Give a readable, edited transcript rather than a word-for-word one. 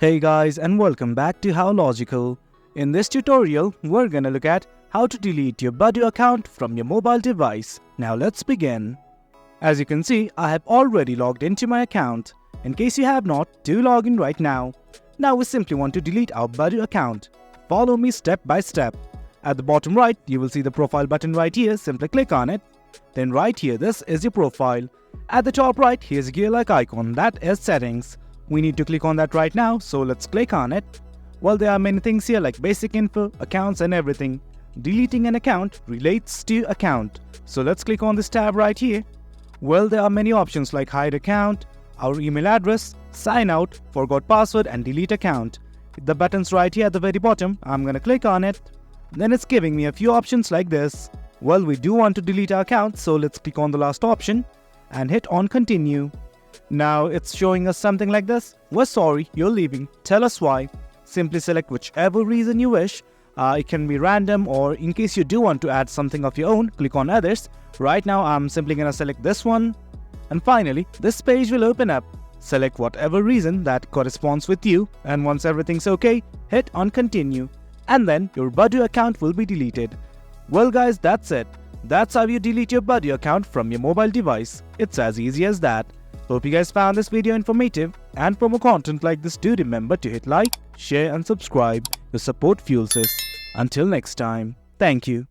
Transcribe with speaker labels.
Speaker 1: Hey guys, and welcome back to How Logical. In this tutorial, we're gonna look at how to delete your Badoo account from your mobile device. Now let's begin. As you can see, I have already logged into my account. In case you have not, do log in right now. Now we simply want to delete our Badoo account. Follow me step by step. At the bottom right, you will see the profile button right here. Simply click on it. Then right here, this is your profile. At the top right, here's a gear-like icon, that is settings. We need to click on that right now, so let's click on it. Well, there are many things here like basic info, accounts and everything. Deleting an account relates to account. So let's click on this tab right here. Well, there are many options like hide account, our email address, sign out, forgot password and delete account. The button's right here at the very bottom. I'm gonna click on it. Then it's giving me a few options like this. Well, we do want to delete our account, so let's click on the last option and hit on continue. Now it's showing us something like this. We're sorry, you're leaving. Tell us why. Simply select whichever reason you wish. It can be random, or in case you do want to add something of your own, click on others. Right now I'm simply gonna select this one. And finally, this page will open up. Select whatever reason that corresponds with you, and once everything's okay, hit on continue. And then your Badoo account will be deleted. Well guys, that's it. That's how you delete your Badoo account from your mobile device. It's as easy as that. Hope you guys found this video informative, and for more content like this, do remember to hit like, share and subscribe. Your support fuels us. Until next time, thank you.